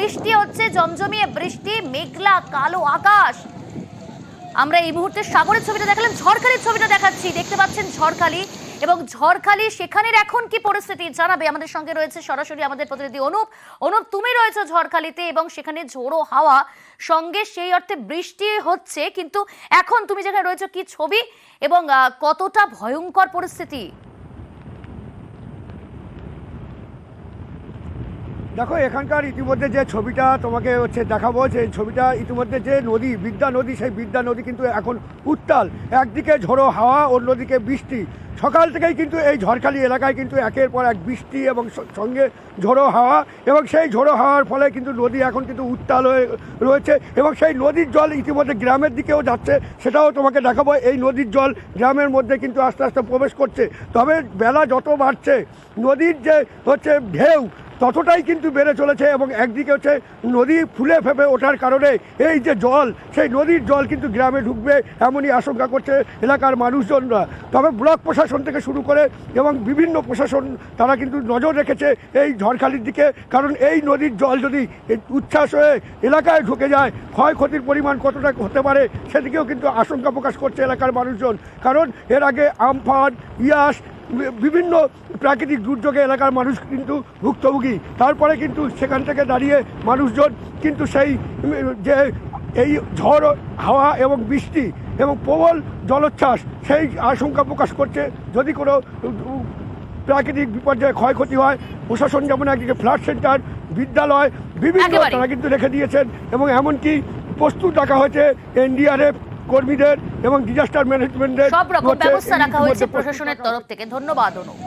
বৃষ্টি হচ্ছে, জমজমিয়ে বৃষ্টি, মেঘলা কালো আকাশ। আমরা এই মুহূর্তে সাগরের ছবিটা দেখালাম, ঝড়খালির ছবিটা দেখাচ্ছি। দেখতে পাচ্ছেন ঝড়খালি, এবং ঝড়খালি সেখানের এখন কি পরিস্থিতি জানাবে। আমাদের সঙ্গে রয়েছে সরাসরি আমাদের প্রতিনিধি অনুপ। অনুপ, তুমি রয়েছে ঝড়খালিতে এবং সেখানে ঝোড়ো হাওয়া, সঙ্গে সেই অর্থে বৃষ্টি হচ্ছে, কিন্তু এখন তুমি যেখানে রয়েছে কি ছবি এবং কতটা ভয়ঙ্কর পরিস্থিতি? দেখো, এখানকার ইতিমধ্যে যে ছবিটা তোমাকে দেখাবো, সেই ছবিটা ইতিমধ্যে যে নদী, বিদ্যা নদী, সেই বিদ্যা নদী কিন্তু এখন উত্তাল। একদিকে ঝোড়ো হাওয়া, অন্যদিকে বৃষ্টি। সকাল থেকেই কিন্তু এই ঝড়খালি এলাকায় কিন্তু একের পর এক বৃষ্টি এবং সঙ্গে ঝোড়ো হাওয়া, এবং সেই ঝোড়ো হাওয়ার ফলে কিন্তু নদী এখন কিন্তু উত্তাল হয়ে রয়েছে, এবং সেই নদীর জল ইতিমধ্যে গ্রামের দিকেও যাচ্ছে। সেটাও তোমাকে দেখাবো। এই নদীর জল গ্রামের মধ্যে কিন্তু আস্তে আস্তে প্রবেশ করছে। তবে বেলা যত বাড়ছে, নদীর যে ঢেউ ততটাই কিন্তু বেড়ে চলেছে, এবং একদিকে নদী ফুলে ফেপে ওঠার কারণে এই যে জল, সেই নদীর জল কিন্তু গ্রামে ঢুকবে এমনই আশঙ্কা করছে এলাকার মানুষজনরা। তবে ব্লক প্রশাসন থেকে শুরু করে এবং বিভিন্ন প্রশাসন তারা কিন্তু নজর রেখেছে এই ঝড়খালির দিকে, কারণ এই নদীর জল যদি উচ্ছ্বাস হয়ে এলাকায় ঢুকে যায়, ক্ষয়ক্ষতির পরিমাণ কতটা হতে পারে সেদিকেও কিন্তু আশঙ্কা প্রকাশ করছে এলাকার মানুষজন। কারণ এর আগে আমফান, ইয়াস, বিভিন্ন প্রাকৃতিক দুর্যোগে এলাকার মানুষ কিন্তু ভুক্তভোগী। তারপরে কিন্তু সেখান থেকে দাঁড়িয়ে মানুষজন কিন্তু সেই যে এই ঝড় হাওয়া এবং বৃষ্টি এবং প্রবল জলোচ্ছ্বাস, সেই আশঙ্কা প্রকাশ করছে যদি কোনো প্রাকৃতিক বিপর্যয়ে ক্ষয়ক্ষতি হয়। প্রশাসন যেমন একদিকে ফ্লাড সেন্টার, বিদ্যালয় বিভিন্ন তারা কিন্তু রেখে দিয়েছেন, এবং এমনকি প্রস্তুত রাখা হয়েছে এনডিআরএফ কর্মীদের এবং ডিজাস্টার ম্যানেজমেন্টের সব রকম ব্যবস্থা রাখা হয়েছে প্রশাসনের তরফ থেকে। ধন্যবাদ অনুপ।